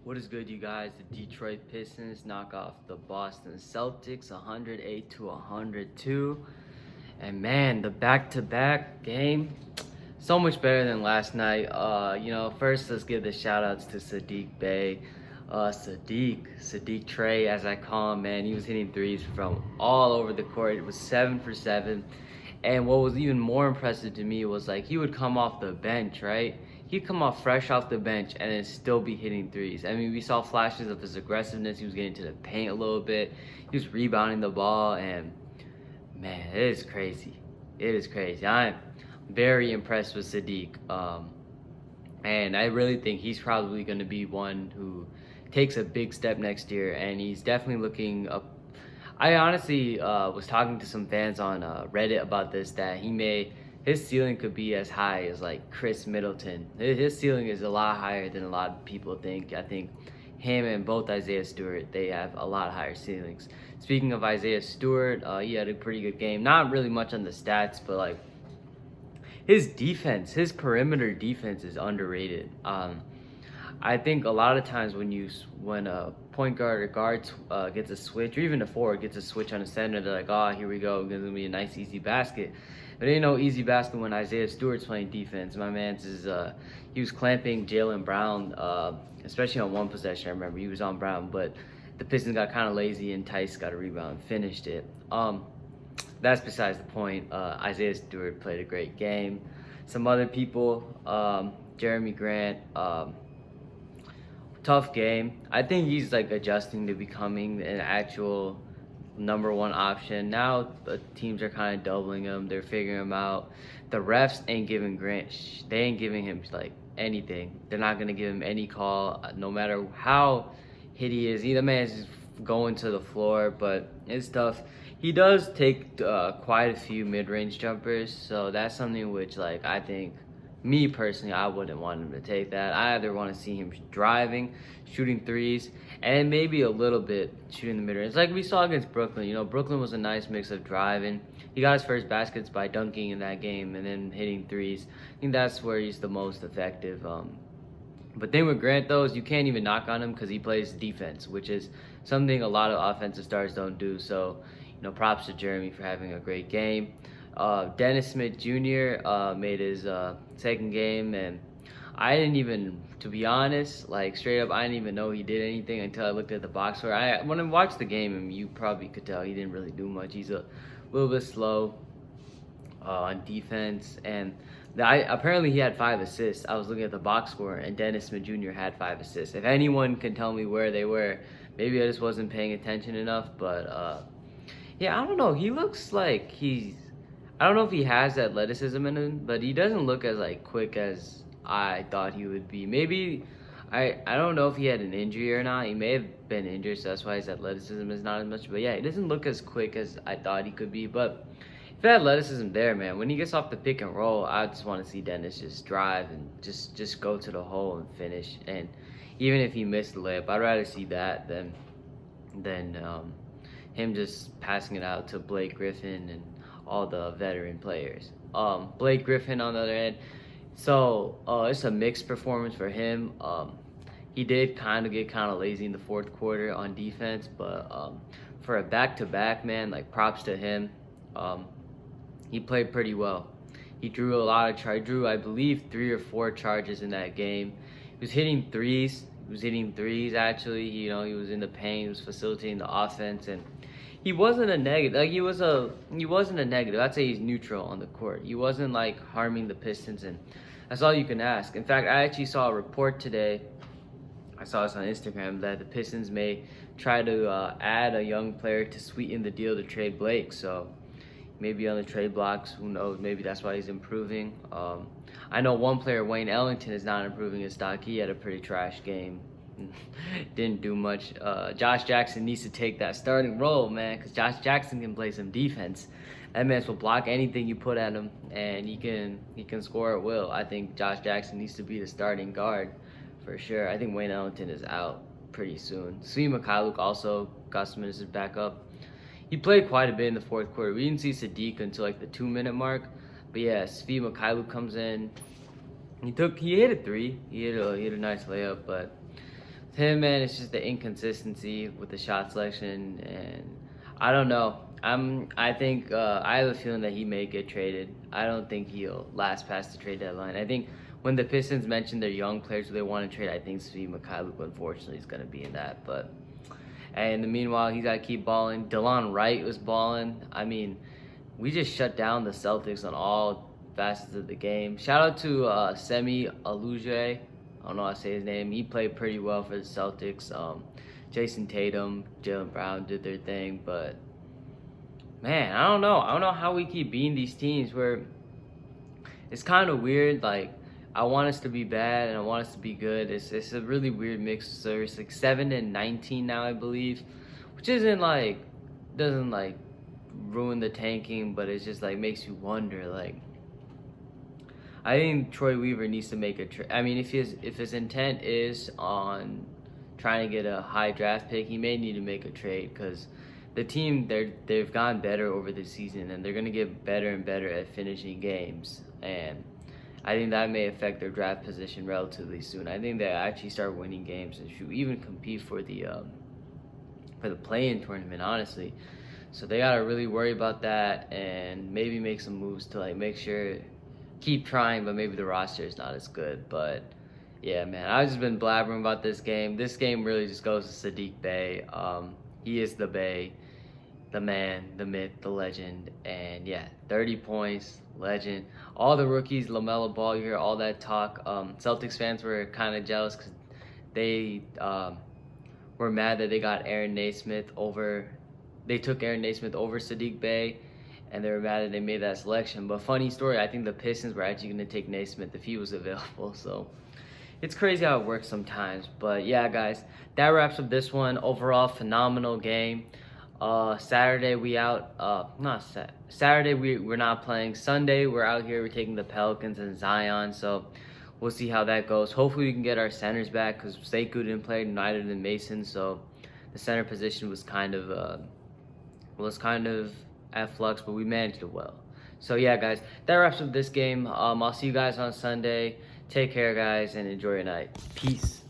What is good, you guys? The Detroit Pistons knock off the Boston Celtics 108 to 102. And man, the back-to-back game, so much better than last night. First let's give the shout outs to SADDIQ Bay. Sadiq Trey, as I call him, man. He was hitting threes from all over the court. It was 7 for 7. And what was even more impressive to me was like he would come off the bench, right? He'd come off fresh off the bench and then still be hitting threes. I mean, we saw flashes of his aggressiveness. He was getting to the paint a little bit. He was rebounding the ball, and man, it is crazy. It is crazy. I'm very impressed with Sadiq. And I really think he's probably going to be one who takes a big step next year, and he's definitely looking up. I honestly was talking to some fans on Reddit about this, that his ceiling could be as high as like Chris Middleton. His ceiling is a lot higher than a lot of people think. I think him and both Isaiah Stewart, they have a lot higher ceilings. Speaking of Isaiah Stewart, he had a pretty good game. Not really much on the stats, but like his defense, his perimeter defense is underrated. I think a lot of times when a point guard or guard gets a switch, or even a forward gets a switch on a center, they're like, oh, here we go, it's gonna be a nice easy basket. But it ain't no easy basket when Isaiah Stewart's playing defense. My man's he was clamping Jaylen Brown, especially on one possession. I remember he was on Brown, but the Pistons got kind of lazy and Tice got a rebound and finished it. That's besides the point. Isaiah Stewart played a great game. Some other people, Jeremy Grant, tough game. I think he's like adjusting to becoming an actual #1 option. Now the teams are kind of doubling him. They're figuring him out. The refs ain't giving they ain't giving him like anything. They're not gonna give him any call, no matter how hit he is. The man's just going to the floor, but it's tough. He does take quite a few mid-range jumpers, so that's something which, like, I think, me personally, I wouldn't want him to take that. I either want to see him driving, shooting threes, and maybe a little bit shooting the mid-range. Like we saw against Brooklyn. Brooklyn was a nice mix of driving. He got his first baskets by dunking in that game and then hitting threes. I think that's where he's the most effective. But thing with Grant, though, is you can't even knock on him because he plays defense, which is something a lot of offensive stars don't do. So, props to Jeremy for having a great game. Dennis Smith Jr. Made his second game, and I didn't even, to be honest, like straight up, I didn't even know he did anything until I looked at the box score. When I watched the game, and you probably could tell he didn't really do much. He's a little bit slow on defense, and apparently he had 5 assists. I was looking at the box score, and Dennis Smith Jr. had 5 assists. If anyone can tell me where they were, maybe I just wasn't paying attention enough, but yeah, I don't know. He looks like I don't know if he has athleticism in him, but he doesn't look as like quick as I thought he would be. Maybe I don't know if he had an injury or not. He may have been injured, so that's why his athleticism is not as much. But yeah, he doesn't look as quick as I thought he could be. But if athleticism there, man, when he gets off the pick and roll, I just want to see Dennis just drive and just go to the hole and finish. And even if he missed the layup, I'd rather see that than him just passing it out to Blake Griffin and all the veteran players. Blake Griffin, on the other end, so it's a mixed performance for him. He did get lazy in the fourth quarter on defense, but for a back-to-back, man, like props to him. He played pretty well. He drew a lot of I believe 3 or 4 charges in that game. He was hitting threes. Actually. He was in the paint. He was facilitating the offense, and he wasn't a negative. Like he wasn't a negative. I'd say he's neutral on the court. He wasn't like harming the Pistons, and that's all you can ask. In fact, I actually saw a report today. I saw this on Instagram that the Pistons may try to add a young player to sweeten the deal to trade Blake. So maybe on the trade blocks, who knows? Maybe that's why he's improving. I know one player, Wayne Ellington, is not improving his stock. He had a pretty trash game. Didn't do much. Josh Jackson needs to take that starting role, man, because Josh Jackson can play some defense. That man will block anything you put at him, and he can score at will. I think Josh Jackson needs to be the starting guard for sure. I think Wayne Ellington is out pretty soon. Svi Mikhailuk also got some minutes back up. He played quite a bit in the fourth quarter. We didn't see Sadiq until like the 2-minute mark. But yeah, Svi Mikhailuk comes in. He hit a 3. He hit a nice layup, but him, man, it's just the inconsistency with the shot selection, and I don't know. I think I have a feeling that he may get traded. I don't think he'll last past the trade deadline. I think when the Pistons mentioned their young players who they want to trade, I think Steve Mikhailuk unfortunately is going to be in that. But and in the meanwhile, he's got to keep balling. DeLon Wright was balling. I mean, we just shut down the Celtics on all facets of the game. Shout out to Semi Aluje. I don't know how to say his name. He played pretty well for the Celtics. Jason Tatum, Jaylen Brown did their thing, but man, I don't know. I don't know how we keep beating these teams where it's kind of weird. Like, I want us to be bad and I want us to be good. It's a really weird mix. So it's like 7-19 now, I believe, which isn't like, doesn't like ruin the tanking, but it's just like makes you wonder. Like, I think Troy Weaver needs to make a trade. I mean, if his intent is on trying to get a high draft pick, he may need to make a trade because the team they've gotten better over the season and they're gonna get better and better at finishing games, and I think that may affect their draft position relatively soon. I think they actually start winning games and should even compete for the play-in tournament, honestly. So they gotta really worry about that and maybe make some moves to like make sure, keep trying, but maybe the roster is not as good. But yeah, man, I've just been blabbering about this game. This game really just goes to SADDIQ Bey. He is the Bey, the man, the myth, the legend, and yeah, 30 points, legend. All the rookies, LaMelo Ball, you hear all that talk. Celtics fans were kind of jealous because they were mad that they got Aaron Naismith over. They took Aaron Naismith over SADDIQ Bey, and they were mad that they made that selection. But funny story, I think the Pistons were actually going to take Naismith if he was available. So it's crazy how it works sometimes. But yeah, guys, that wraps up this one. Overall, phenomenal game. Saturday we out. Saturday we're not playing. Sunday we're out here. We're taking the Pelicans and Zion. So we'll see how that goes. Hopefully we can get our centers back because SADDIQ didn't play, neither did Mason. So the center position was kind of at flux, but we managed it well. So yeah, guys, that wraps up this game. I'll see you guys on Sunday. Take care, guys, and enjoy your night. Peace.